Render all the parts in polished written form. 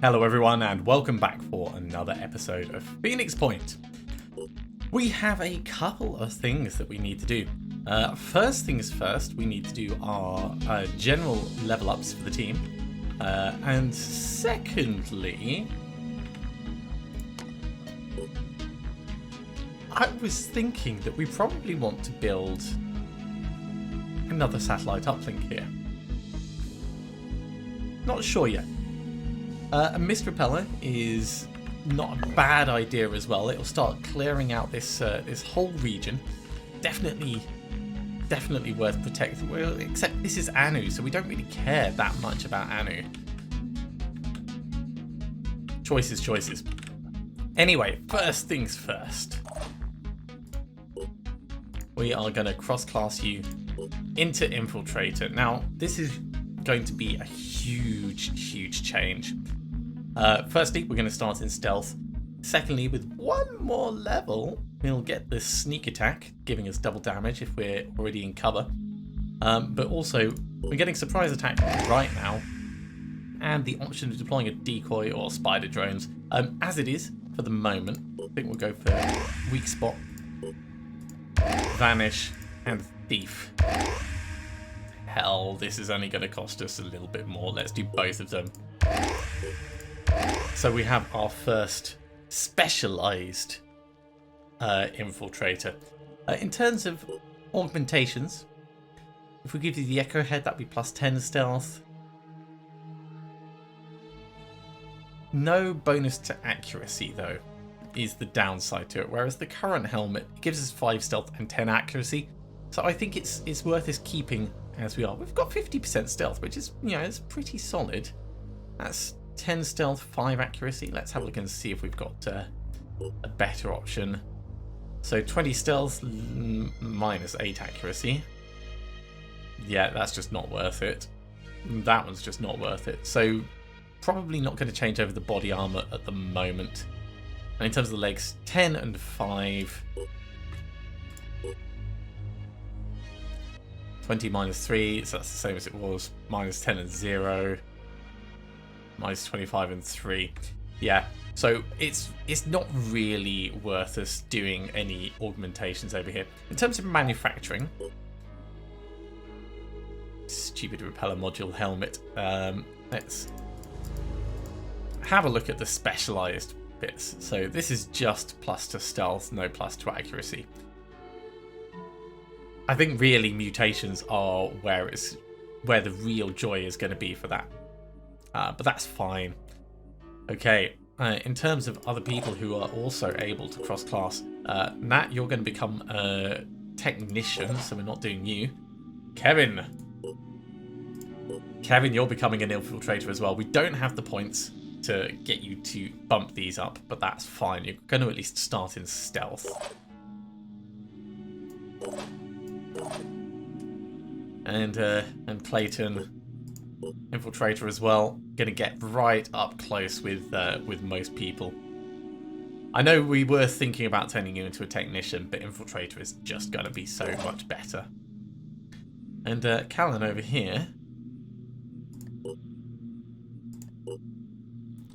Hello everyone and welcome back for another episode of Phoenix Point. We have a couple of things that we need to do. First things first, we need to do our general level ups for the team. And secondly, I was thinking that we probably want to build another satellite uplink here. Not sure yet. A mist repeller is not a bad idea as well. It'll start clearing out this this whole region. Definitely worth protecting. Well, except this is Anu, so we don't really care that much about Anu. Choices. Anyway, first things first. We are going to cross-class you into Infiltrator. Now, this is going to be a huge change. Firstly, we're going to start in stealth. Secondly, with one more level, we'll get this sneak attack, giving us double damage if we're already in cover. But also, we're getting surprise attack right now, and the option of deploying a decoy or spider drones. As it is, for the moment, I think we'll go for weak spot, vanish, and thief. Hell, this is only going to cost us a little bit more. Let's do both of them. So we have our first specialized infiltrator. In terms of augmentations, if we give you the echo head, that'd be plus 10 stealth. No bonus to accuracy though is the downside to it, whereas the current helmet gives us 5 stealth and 10 accuracy. So I think it's worth us keeping as we are. We've got 50% stealth, which is, you know, it's pretty solid. That's 10 stealth, 5 accuracy. Let's have a look and see if we've got a better option. So 20 stealth, minus 8 accuracy. Yeah, that's just not worth it. That one's just not worth it. So probably not going to change over the body armor at the moment. And in terms of the legs, 10 and 5. 20 minus 3, so that's the same as it was. Minus 10 and 0. Minus 25 and 3. Yeah, so it's not really worth us doing any augmentations over here. In terms of manufacturing, stupid repeller module helmet. Let's have a look at the specialized bits. So this is just plus to stealth, no plus to accuracy. I think really mutations are where the real joy is going to be for that. But that's fine. Okay, in terms of other people who are also able to cross-class, Nat, you're going to become a technician, so we're not doing you. Kevin, you're becoming an infiltrator as well. We don't have the points to get you to bump these up, but that's fine. You're going to at least start in stealth. And Clayton, infiltrator as well, going to get right up close with most people. I know we were thinking about turning you into a technician, but infiltrator is just going to be so much better. And Callan over here,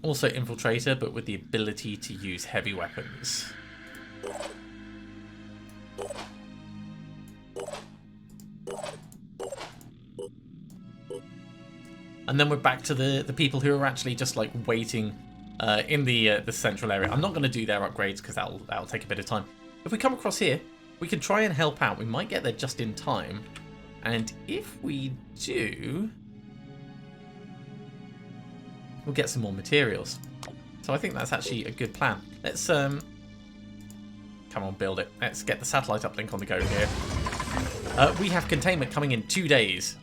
also infiltrator, but with the ability to use heavy weapons. And then we're back to the people who are actually just like waiting in the central area. I'm not going to do their upgrades because that'll take a bit of time. If we come across here, we can try and help out. We might get there just in time, and if we do, we'll get some more materials. So I think that's actually a good plan. Let's come on, build it. Let's get the satellite uplink on the go here. We have containment coming in 2 days.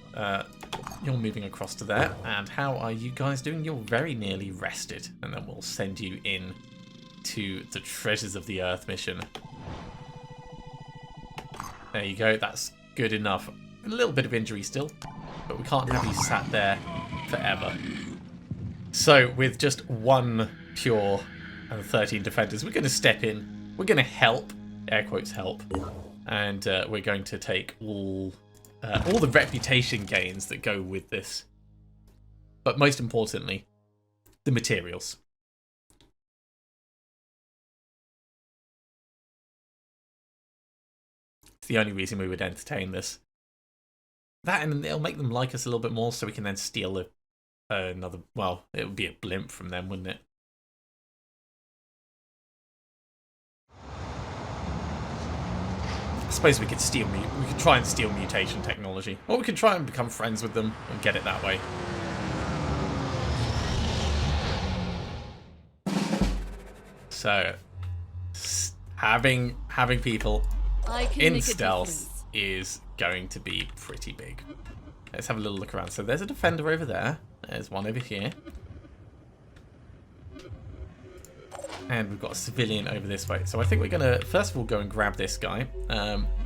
You're moving across to there. And how are you guys doing? You're very nearly rested. And then we'll send you in to the Treasures of the Earth mission. There you go. That's good enough. A little bit of injury still, but we can't have you sat there forever. So with just 1 pure and 13 defenders, we're going to step in. We're going to help, air quotes help, and we're going to take all the reputation gains that go with this. But most importantly, the materials. It's the only reason we would entertain this. That, and it'll make them like us a little bit more, so we can then steal another... Well, it would be a blimp from them, wouldn't it? I suppose we could try and steal mutation technology. Or we could try and become friends with them and get it that way. So, having people in stealth is going to be pretty big. Let's have a little look around. So there's a defender over there. There's one over here. And we've got a civilian over this way. So I think we're going to, first of all, go and grab this guy,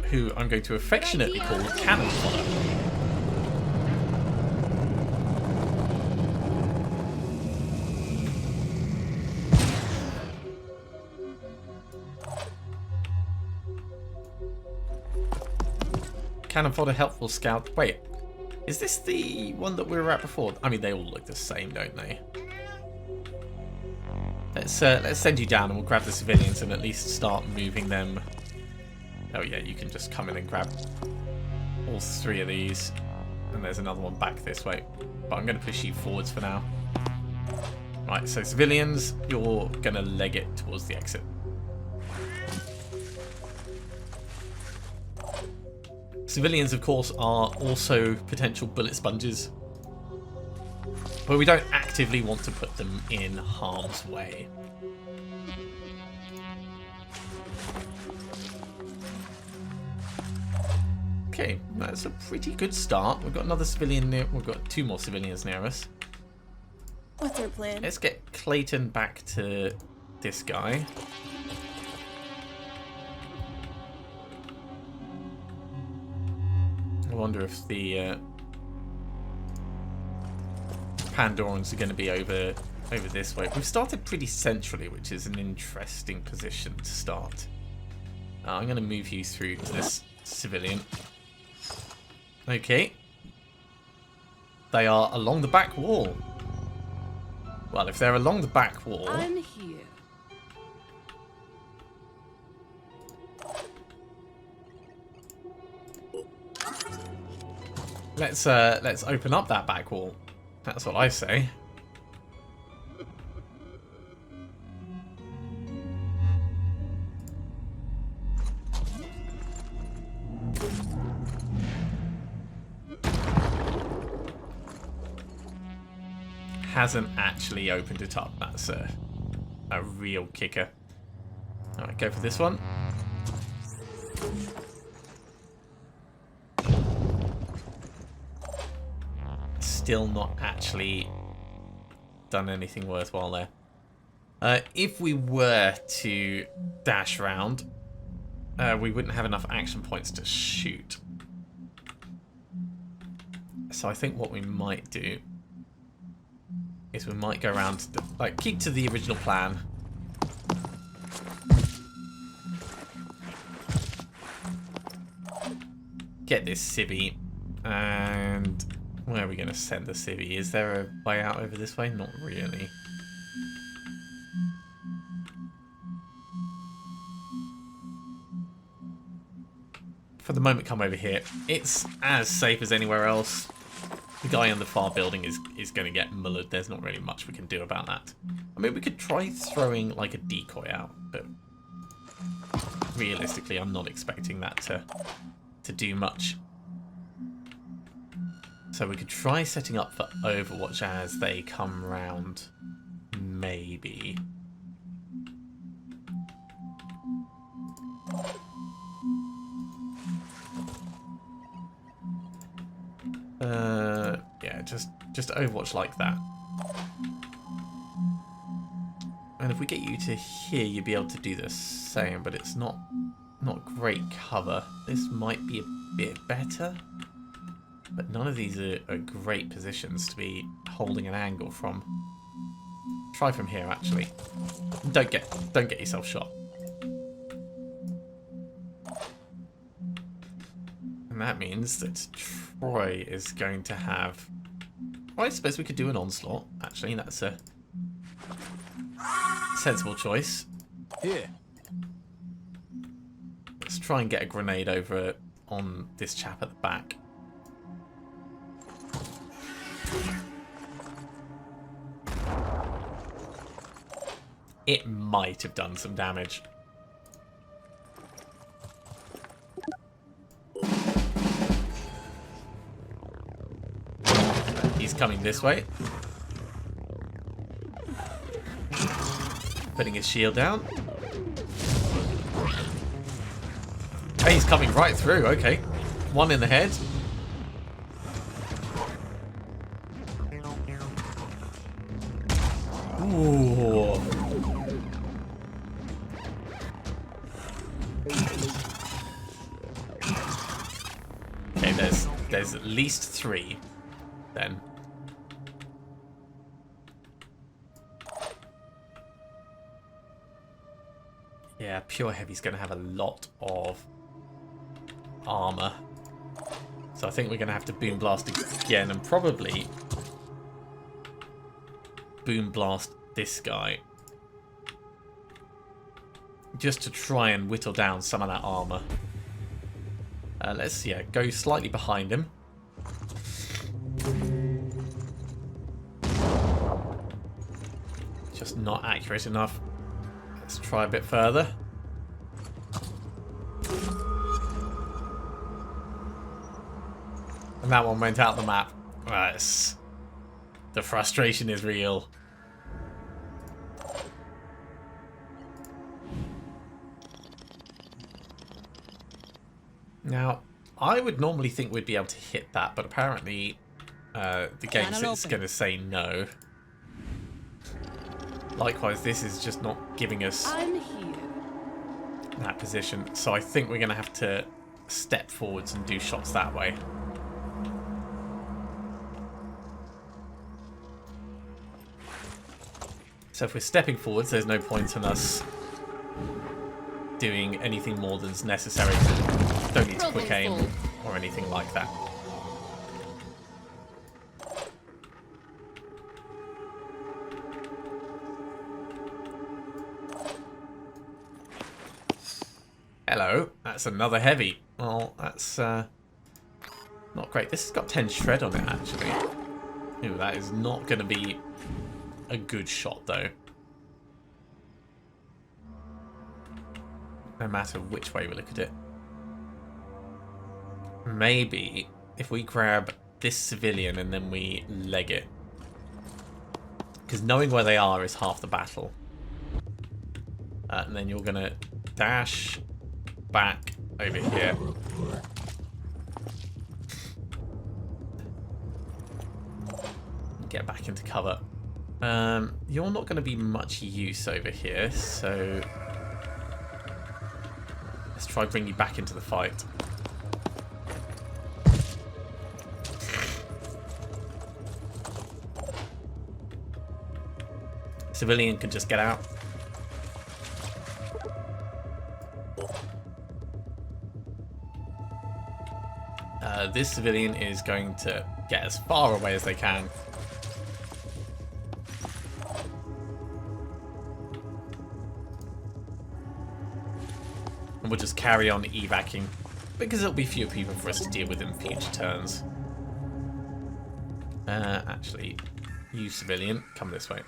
who I'm going to affectionately call Cannon Fodder. Cannon Fodder, helpful scout. Wait, is this the one that we were at before? I mean, they all look the same, don't they? Let's send you down and we'll grab the civilians and at least start moving them. Oh yeah, you can just come in and grab all three of these. And there's another one back this way. But I'm going to push you forwards for now. Right, so civilians, you're going to leg it towards the exit. Civilians, of course, are also potential bullet sponges. But we don't actively want to put them in harm's way. Okay, that's a pretty good start. We've got another civilian near. We've got two more civilians near us. What's our plan? Let's get Clayton back to this guy. I wonder if the Pandorans are going to be over this way. We've started pretty centrally, which is an interesting position to start. I'm going to move you through to this civilian. Okay. They are along the back wall. Well, if they're along the back wall... I'm here. Let's open up that back wall. That's what I say. Hasn't actually opened it up. That's a real kicker. Alright, go for this one. Still not actually done anything worthwhile there. If we were to dash round, we wouldn't have enough action points to shoot. So I think what we might do is we might go around, like, keep to the original plan. Get this civvy, and where are we going to send the civvy? Is there a way out over this way? Not really. For the moment, come over here. It's as safe as anywhere else. The guy in the far building is going to get mullered. There's not really much we can do about that. I mean, we could try throwing like a decoy out, but realistically, I'm not expecting that to do much. So we could try setting up for Overwatch as they come round, maybe. Yeah, just Overwatch like that. And if we get you to here, you'll be able to do the same, but it's not great cover. This might be a bit better, but none of these are great positions to be holding an angle from. Try from here, actually. Don't get yourself shot. And that means that Troy is going to have... Well, I suppose we could do an onslaught. Actually, that's a Sensible choice. Here. Let's try and get a grenade over on this chap at the back. It might have done some damage. He's coming this way. Putting his shield down. Hey, he's coming right through. Okay. One in the head. Ooh. Okay, there's at least 3 then. Yeah, pure heavy's going to have a lot of armor. So I think we're going to have to boom blast again and probably boom blast this guy. Just to try and whittle down some of that armor. Let's go slightly behind him. Just not accurate enough. Let's try a bit further. And that one went out the map. Right, the frustration is real. Now, I would normally think we'd be able to hit that, but apparently the game is going to say no. Likewise, this is just not giving us that position. So I think we're going to have to step forwards and do shots that way. So if we're stepping forwards, there's no point in us doing anything more than's necessary. Don't need to quick aim or anything like that. Hello, that's another heavy. Well, that's not great. This has got 10 shred on it, actually. Ooh, that is not going to be a good shot, though. No matter which way we look at it. Maybe if we grab this civilian and then we leg it. Because knowing where they are is half the battle. And then you're going to dash back over here. Get back into cover. You're not going to be much use over here, so let's try bring you back into the fight. Civilian can just get out. This civilian is going to get as far away as they can. And we'll just carry on evacing, because it'll be fewer people for us to deal with in future turns. Actually, you civilian, come this way.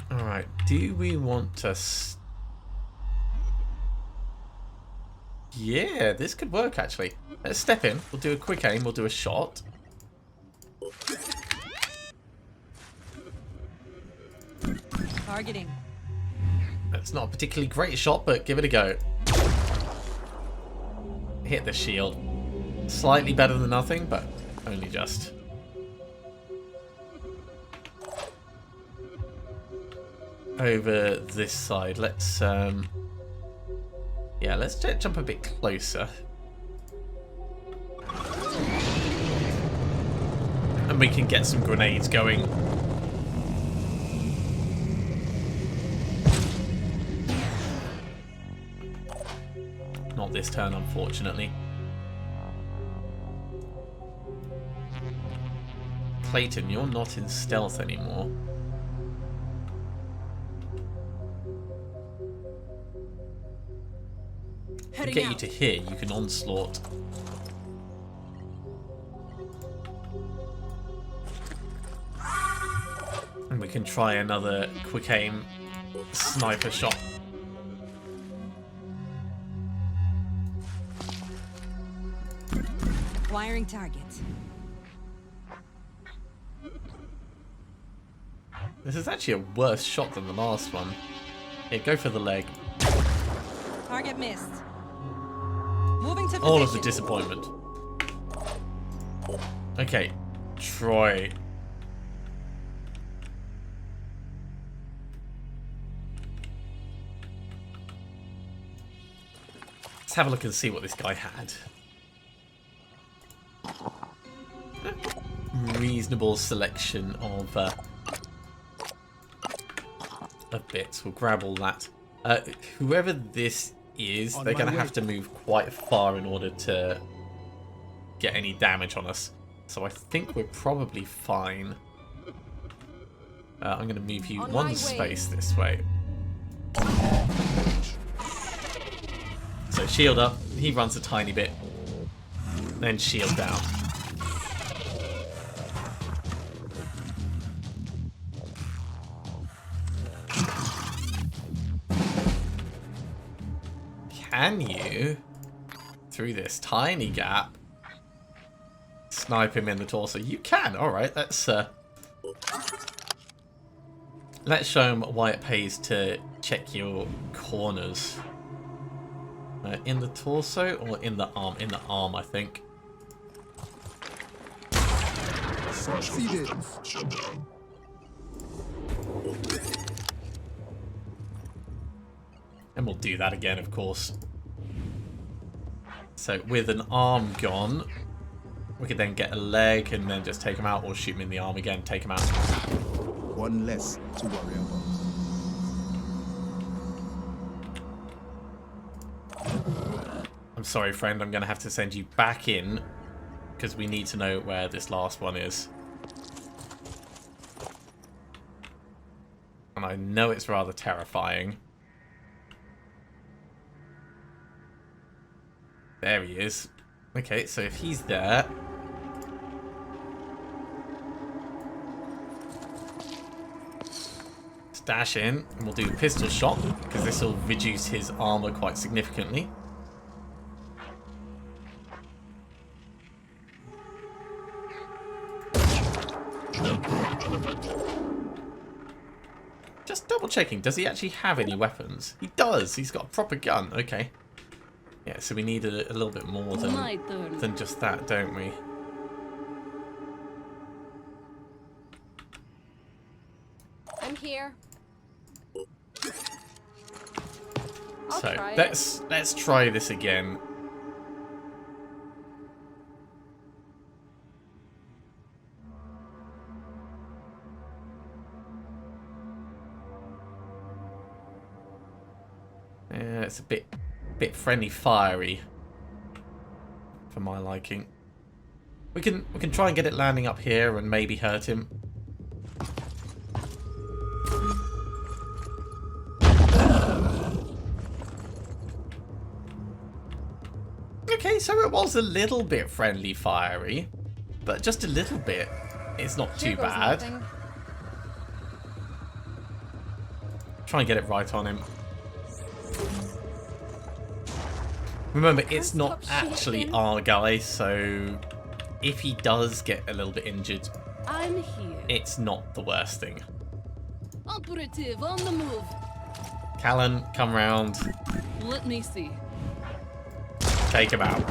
Alright, do we want to... Yeah, this could work, actually. Let's step in. We'll do a quick aim. We'll do a shot. Targeting. That's not a particularly great shot, but give it a go. Hit the shield. Slightly better than nothing, but only just. Over this side, let's yeah, let's jump a bit closer. And we can get some grenades going. Not this turn, unfortunately. Clayton, you're not in stealth anymore. To get you to here, you can onslaught. And we can try another quick aim sniper shot. Acquiring target. This is actually a worse shot than the last one. Yeah, go for the leg. Target missed. Moving to position. All of the disappointment. Okay, Troy. Let's have a look and see what this guy had. Reasonable selection of bits. We'll grab all that. Whoever this is, they're going to have to move quite far in order to get any damage on us. So I think we're probably fine. I'm going to move you one space this way. So shield up. He runs a tiny bit. Then shield down. Can you, through this tiny gap, snipe him in the torso? You can. All right, let's show him why it pays to check your corners. In the torso or in the arm? In the arm, I think. Succeeded. And we'll do that again, of course. So with an arm gone, we could then get a leg and then just take him out, or shoot him in the arm again, take him out. One less to worry about. I'm sorry, friend, I'm going to have to send you back in because we need to know where this last one is. And I know it's rather terrifying. There he is. Okay, so if he's there... Dash in, and we'll do a pistol shot, because this will reduce his armor quite significantly. Just double checking, does he actually have any weapons? He does, he's got a proper gun, okay. Yeah, so we need a little bit more than just that, don't we? I'm here. So let's try this again. Yeah, it's a bit friendly fiery for my liking. We can try and get it landing up here and maybe hurt him. Okay, so it was a little bit friendly fiery, but just a little bit. It's not too bad. Nothing. Try and get it right on him. Remember, it's not actually our guy, so if he does get a little bit injured, I'm here. it's not the worst thing. Operative on the move. Callan, come round. Let me see. Take him out.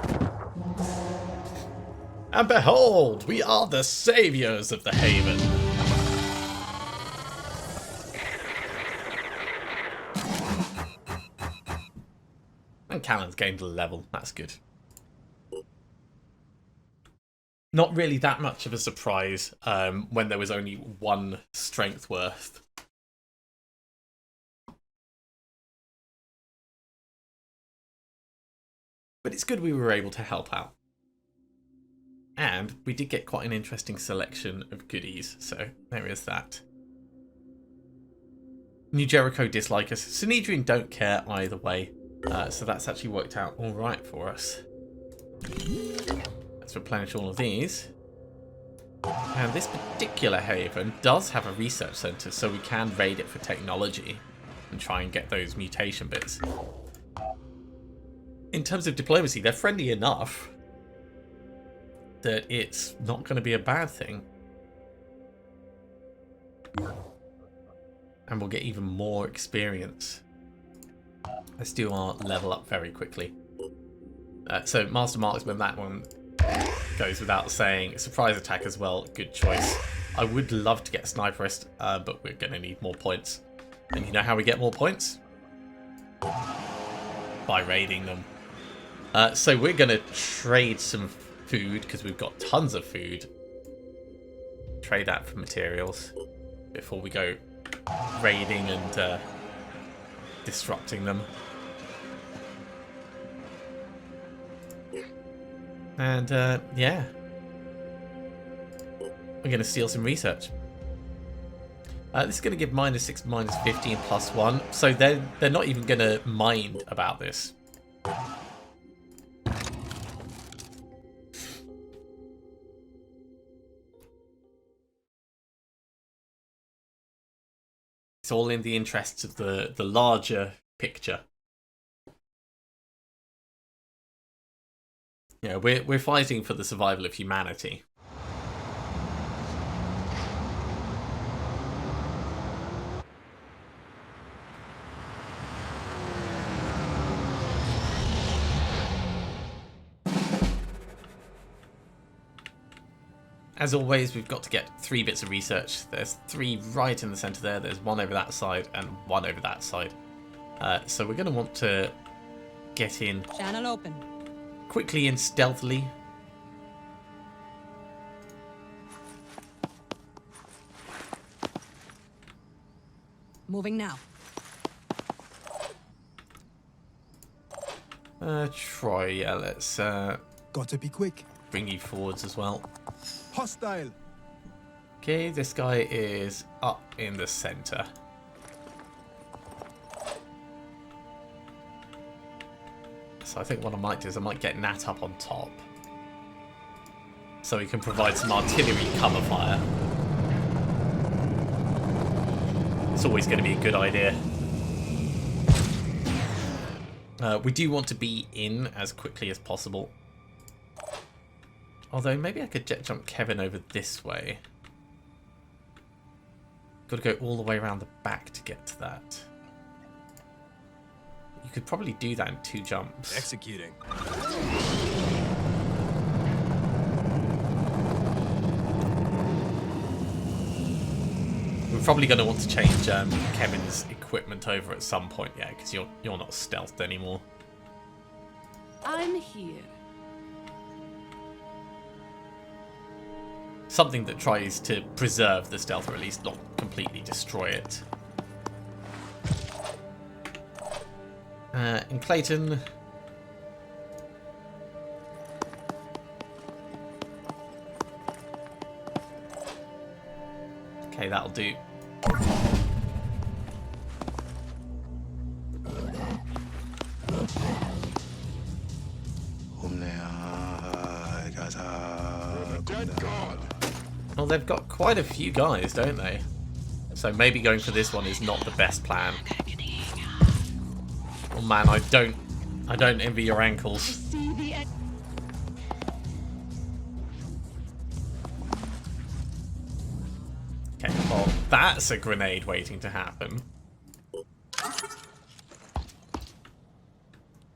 And behold, we are the saviors of the Haven. And Callan's gained a level. That's good. Not really that much of a surprise when there was only one strength worth. But it's good we were able to help out. And we did get quite an interesting selection of goodies, so there is that. New Jericho dislike us. Synedrion don't care either way, so that's actually worked out alright for us. Let's replenish all of these. And this particular haven does have a research centre, so we can raid it for technology and try and get those mutation bits. In terms of diplomacy, they're friendly enough that it's not going to be a bad thing. And we'll get even more experience. Let's do our level up very quickly. So Master Marksman, that one goes without saying. Surprise attack as well, good choice. I would love to get Sniperist, but we're going to need more points. And you know how we get more points? By raiding them. So we're going to trade some food, because we've got tons of food. Trade that for materials before we go raiding and disrupting them. And yeah, we're going to steal some research. This is going to give -6, -15, +1. So they're not even going to mind about this. It's all in the interests of the larger picture. Yeah, we're fighting for the survival of humanity. As always, we've got to get 3 bits of research. There's 3 right in the centre there. There's 1 over that side and 1 over that side. So we're going to want to get in Channel open. quickly and stealthily. Moving now. Troy, yeah, let's Gotta be quick. bring you forwards as well. Hostile. Okay, this guy is up in the centre. So I think what I might do is I might get Nat up on top, so he can provide some artillery cover fire. It's always going to be a good idea. We do want to be in as quickly as possible. Although maybe I could jet jump Kevin over this way. Got to go all the way around the back to get to that. You could probably do that in 2 jumps. Executing. We're probably going to want to change Kevin's equipment over at some point, yeah, because you're not stealthed anymore. I'm here. Something that tries to preserve the stealth, or at least not completely destroy it. In Clayton. Okay, that'll do. Well, they've got quite a few guys, don't they? So maybe going for this one is not the best plan. Oh man, I don't envy your ankles. Okay, well, that's a grenade waiting to happen.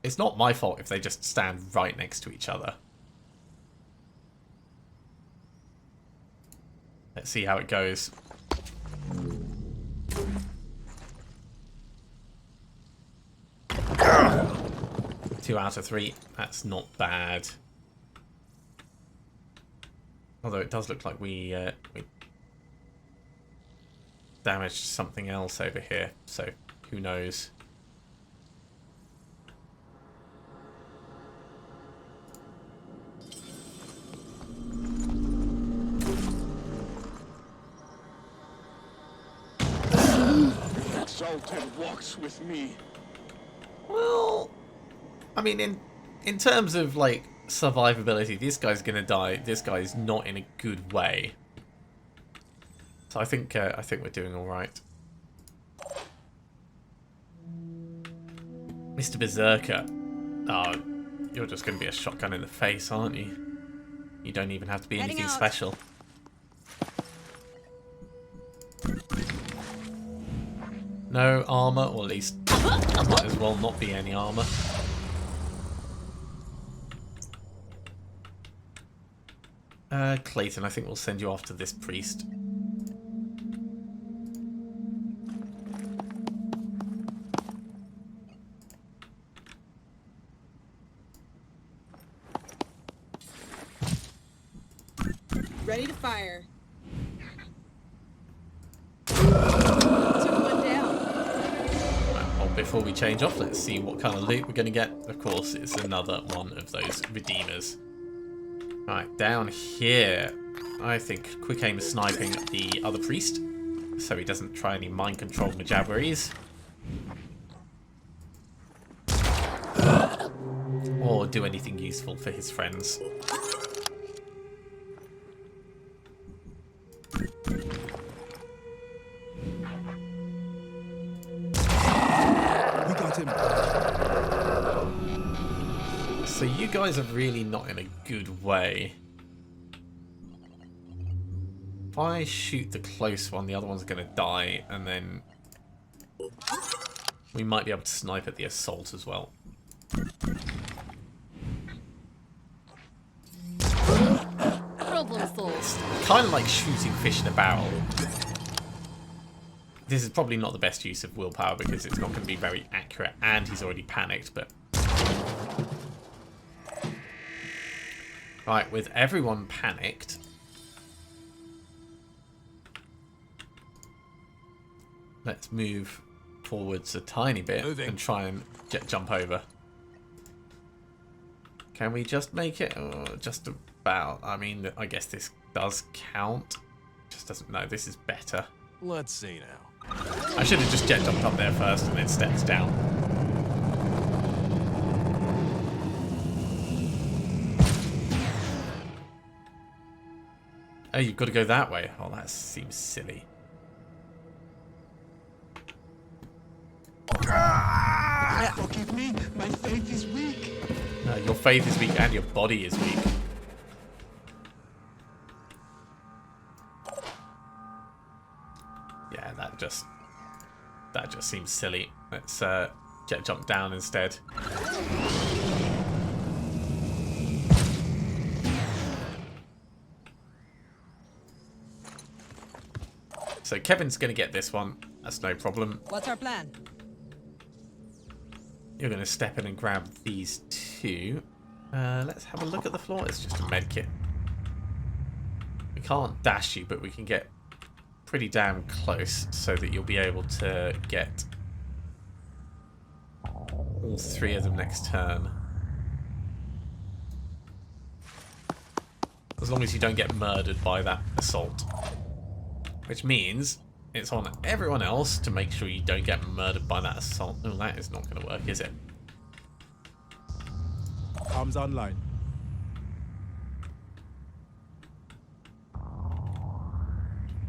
It's not my fault if they just stand right next to each other. Let's see how it goes. Ugh. 2 out of 3. That's not bad. Although it does look like we damaged something else over here. So who knows? skeleton walks with me. Well, I mean, in terms of like survivability, this guy's gonna die. This guy's not in a good way. So I think we're doing all right. Mr. Berserker. Oh, you're just gonna be a shotgun in the face, aren't you? You don't even have to be Heading anything out. special. No armor, or at least might as well not be any armor. Clayton, I think we'll send you after this priest. Ready to fire. Took one down. Well, before we change off, let's see what kind of loot we're going to get. Of course, it's another one of those redeemers. Right, down here, I think quick aim is sniping the other priest, so he doesn't try any mind control majabberies. Or do anything useful for his friends. We got him. So you guys are really not in a good way. If I shoot the close one, the other one's going to die, and then we might be able to snipe at the assault as well. Problem solved. Kind of like shooting fish in a barrel. This is probably not the best use of willpower because it's not going to be very accurate, and he's already panicked, but... Right, with everyone panicked... Let's move forwards a tiny bit and try and jet jump over. Can we just make it? Oh, just about. I mean, I guess this does count. Just doesn't. No, this is better. Let's see now. I should have just jet jumped up there first and then stepped down. Oh, you've got to go that way. Oh, that seems silly. Forgive me, my faith is weak. No, your faith is weak and your body is weak. Yeah, that just seems silly. Let's jet jump down instead. So Kevin's going to get this one. That's no problem. What's our plan? You're going to step in and grab these two. Let's have a look at the floor. It's just a med kit. We can't dash you, but we can get pretty damn close so that you'll be able to get all three of them next turn. As long as you don't get murdered by that assault. Which means it's on everyone else to make sure you don't get murdered by that assault. Oh, that is not going to work, is it? Arms online.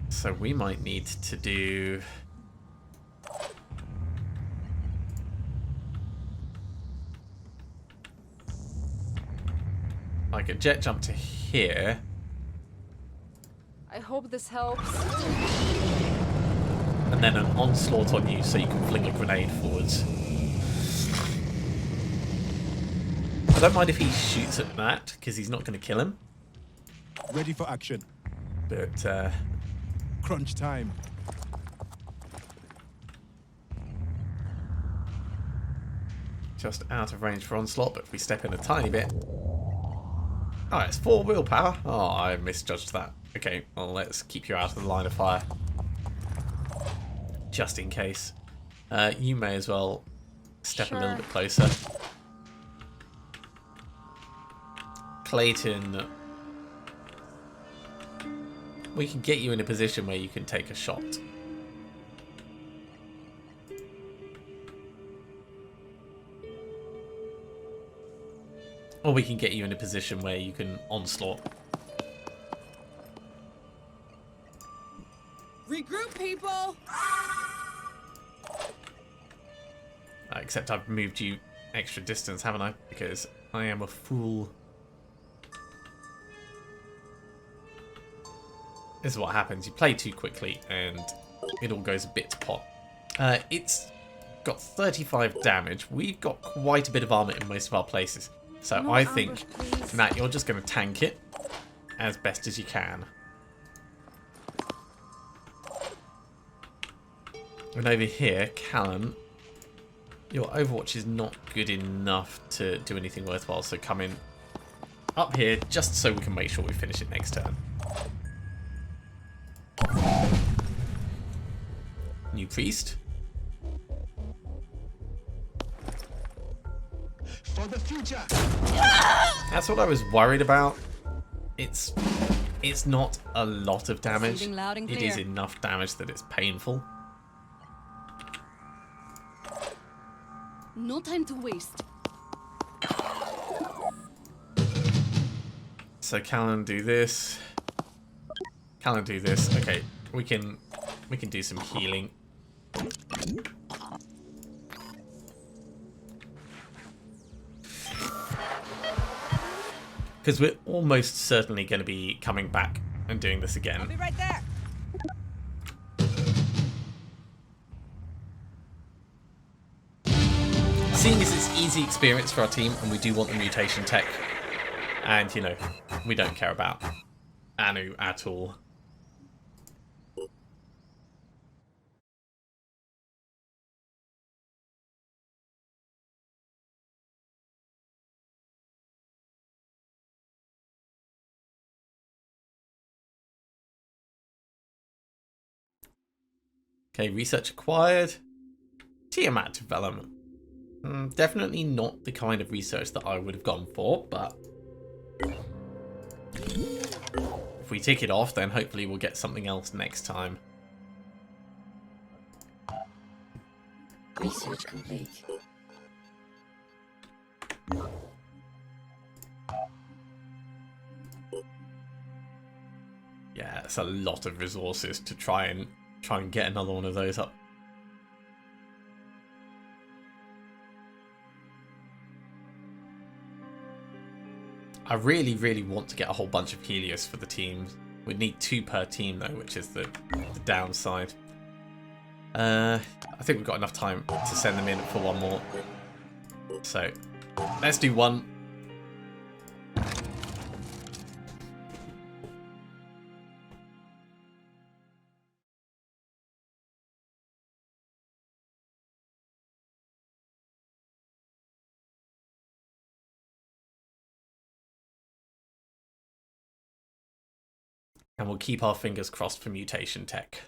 So we might need to do... like a jet jump to here. I hope this helps. And then an onslaught on you so you can fling a grenade forwards. I don't mind if he shoots at that, because he's not going to kill him. Ready for action. But, Crunch time. just out of range for onslaught, but if we step in a tiny bit... Oh, it's 4 willpower. Oh, I misjudged that. Okay, well, let's keep you out of the line of fire. Just in case. You may as well step a little Sure. bit closer. Clayton, we can get you in a position where you can take a shot. Or we can get you in a position where you can onslaught. Regroup, people! Except I've moved you extra distance, haven't I? Because I am a fool. This is what happens. You play too quickly and it all goes a bit to pot. It's got 35 damage. We've got quite a bit of armor in most of our places. So No I ambush, think, please. Matt, you're just going to tank it as best as you can. And over here, Callan, your Overwatch is not good enough to do anything worthwhile. So come in up here just so we can make sure we finish it next turn. New priest. For the future. That's what I was worried about. It's not a lot of damage. Receiving loud and It is clear. enough damage that it's painful. No time to waste. So Callan do this. Callan do this. Okay, we can do some healing. Because we're almost certainly going to be coming back and doing this again. Be right there! Seeing as it's easy experience for our team and we do want the mutation tech, and you know, we don't care about Anu at all. Okay, research acquired. Tiamat development. Definitely not the kind of research that I would have gone for, but if we tick it off, then hopefully we'll get something else next time. Research complete. Yeah, it's a lot of resources to try and get another one of those up. I really, really want to get a whole bunch of Helios for the teams. We'd need 2 per team though, which is the downside. I think we've got enough time to send them in for one more. So, let's do one. And we'll keep our fingers crossed for mutation tech.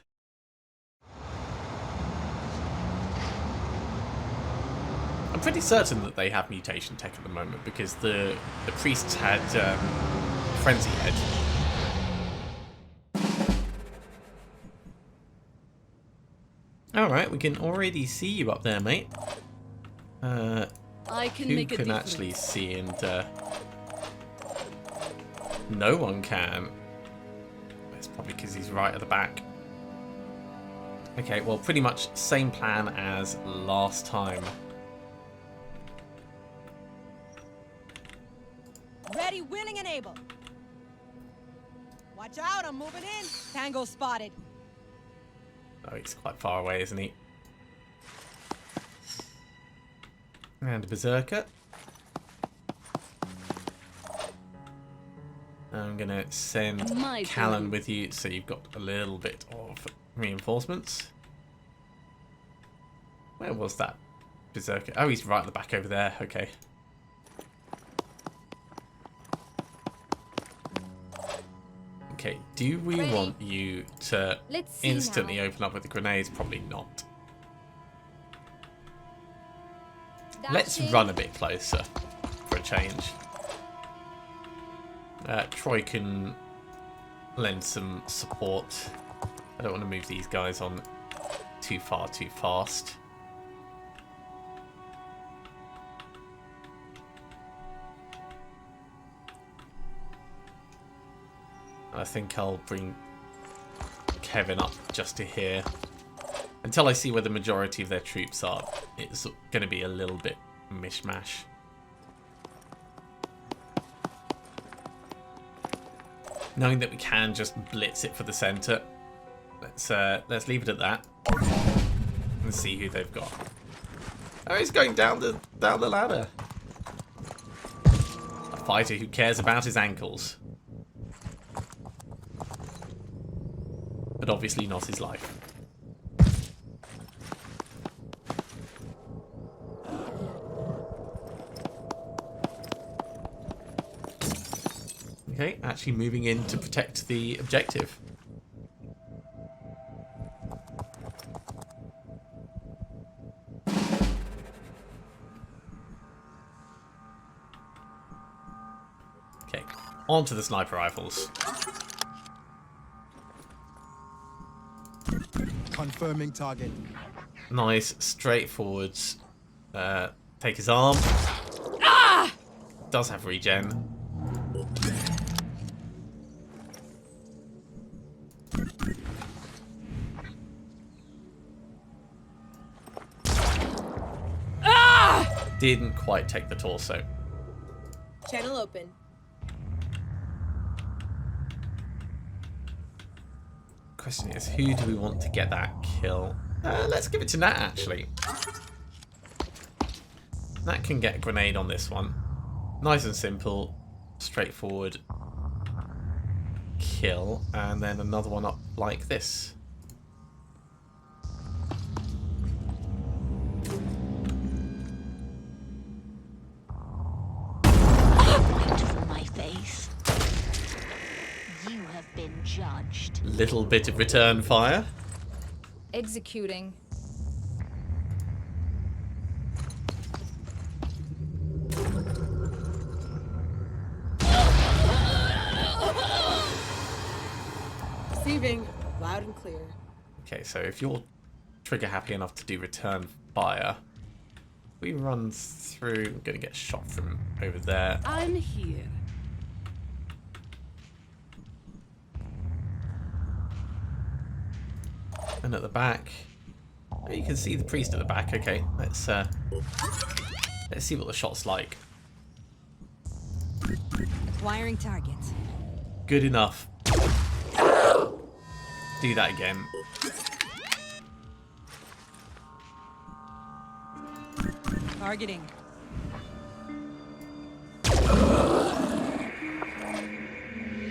I'm pretty certain that they have mutation tech at the moment because the priests had frenzy head. Alright, we can already see you up there, mate. I can Who make a can difference. actually see and no one can. It's probably because he's right at the back. Okay, well, pretty much same plan as last time. Ready, willing, and able. Watch out, I'm moving in. Tango spotted. Oh, he's quite far away, isn't he? And a berserker. I'm going to send My Callan turn. with you so you've got a little bit of reinforcements. Where was that berserker? Oh, he's right at the back over there. Okay. Okay, do we Ready. want you to Let's see instantly now. open up with the grenades? Probably not. Let's Dashing. run a bit closer for a change. Troy can lend some support. I don't want to move these guys on too far too fast. I think I'll bring Kevin up just to here. Until I see where the majority of their troops are, it's going to be a little bit mishmash. Knowing that we can just blitz it for the center, let's leave it at that and see who they've got. Oh, he's going down the ladder. A fighter who cares about his ankles, but obviously not his life. Okay, actually moving in to protect the objective. Okay, on to the sniper rifles. Confirming target. Nice, straightforward. Take his arm. Does have regen. Didn't quite take the torso. Channel open. Question is, who do we want to get that kill? Let's give it to Nat, actually. Nat can get a grenade on this one. Nice and simple, straightforward kill, and then another one up like this. You have been judged. Little bit of return fire. Executing. Receiving loud and clear. Okay, so if you're trigger happy enough to do return fire, we run through. I'm gonna get shot from over there. I'm here. And at the back, oh, you can see the priest at the back. Okay, let's see what the shot's like. Acquiring target. Good enough. Do that again. Targeting.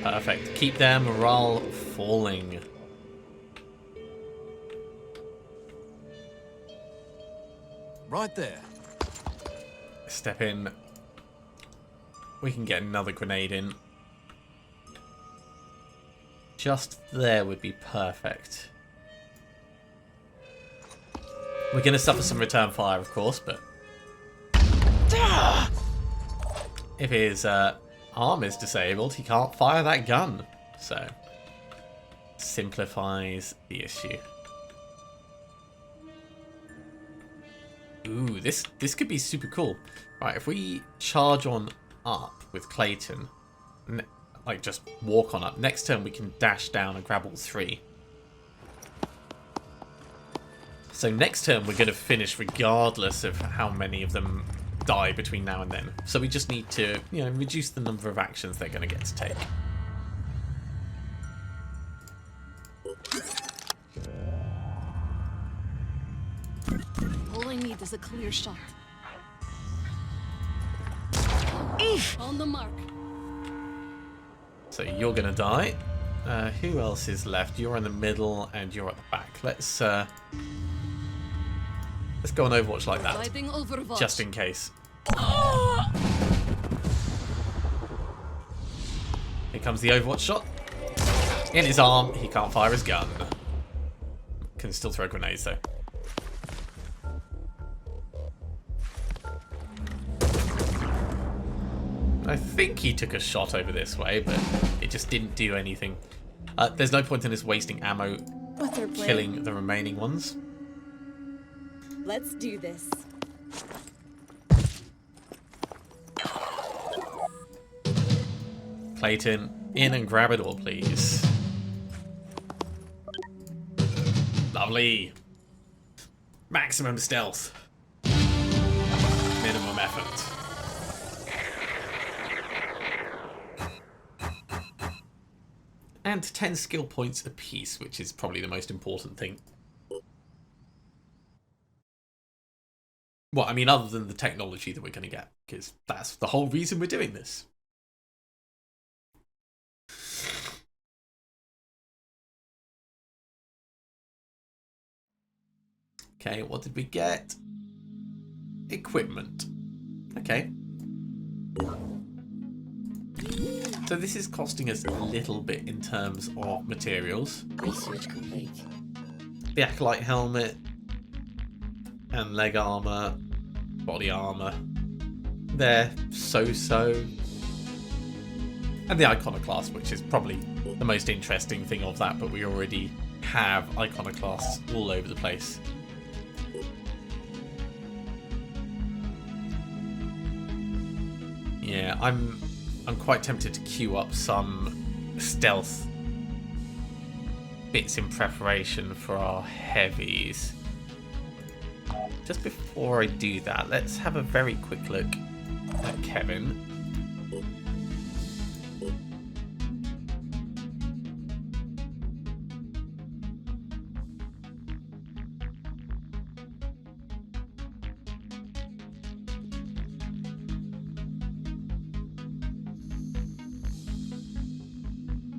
Perfect. Keep their morale falling. Right there. Step in. We can get another grenade in. Just there would be perfect. We're going to suffer some return fire, of course, but if his arm is disabled, he can't fire that gun. So, simplifies the issue. Ooh, this could be super cool. Right, if we charge on up with Clayton, like just walk on up, next turn we can dash down and grab all three. So next turn we're going to finish regardless of how many of them die between now and then. So we just need to, you know, reduce the number of actions they're going to get to take. All I need is a clear shot. On the mark. So you're going to die. Who else is left? You're in the middle and you're at the back. Let's go on Overwatch like that, Lighting Overwatch. just in case. Here comes the Overwatch shot. In his arm, he can't fire his gun. Can still throw grenades though. I think he took a shot over this way, but it just didn't do anything. There's no point in us wasting ammo What's our plan? killing the remaining ones. Let's do this. Clayton, In and grab it all, please. Lovely. Maximum stealth. Minimum effort. And 10 skill points apiece, which is probably the most important thing. Well, I mean, other than the technology that we're going to get, because that's the whole reason we're doing this. Okay, what did we get? Equipment. Okay. So this is costing us a little bit in terms of materials. Research complete. The Acolyte helmet and leg armor, body armor. They're so-so. And the Iconoclast, which is probably the most interesting thing of that, but we already have Iconoclasts all over the place. Yeah, I'm quite tempted to queue up some stealth bits in preparation for our heavies. Just before I do that, let's have a very quick look at Kevin.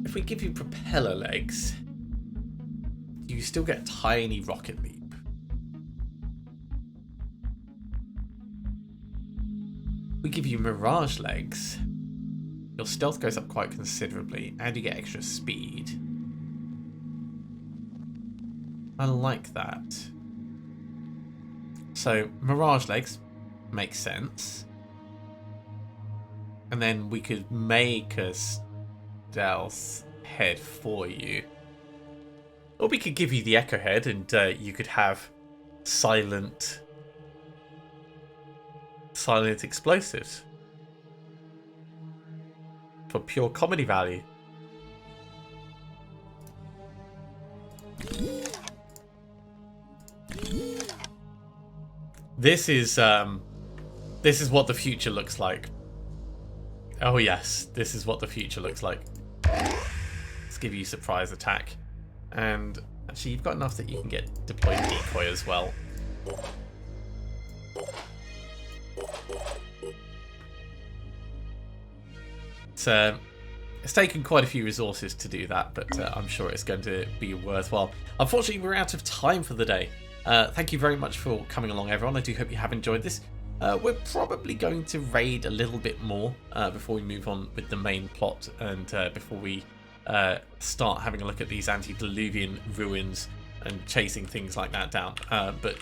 If we give you propeller legs, you still get tiny rocket leap. We give you mirage legs, your stealth goes up quite considerably and you get extra speed. I like that. So mirage legs makes sense. And then we could make a stealth head for you. Or we could give you the echo head and you could have silent explosives for pure comedy value. This is what the future looks like. Oh yes, this is what the future looks like. Let's give you surprise attack. And actually you've got enough that you can get deployed decoy as well. It's taken quite a few resources to do that, but I'm sure it's going to be worthwhile. Unfortunately, we're out of time for the day. Thank you very much for coming along, everyone. I do hope you have enjoyed this. We're probably going to raid a little bit more before we move on with the main plot and before we start having a look at these antediluvian ruins and chasing things like that down. But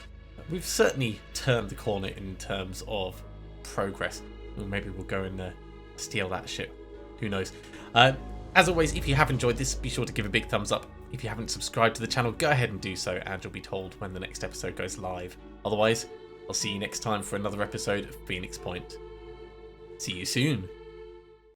we've certainly turned the corner in terms of progress. Or maybe we'll go and steal that ship. Who knows? As always, if you have enjoyed this, be sure to give a big thumbs up. If you haven't subscribed to the channel, go ahead and do so, and you'll be told when the next episode goes live. Otherwise, I'll see you next time for another episode of Phoenix Point. See you soon.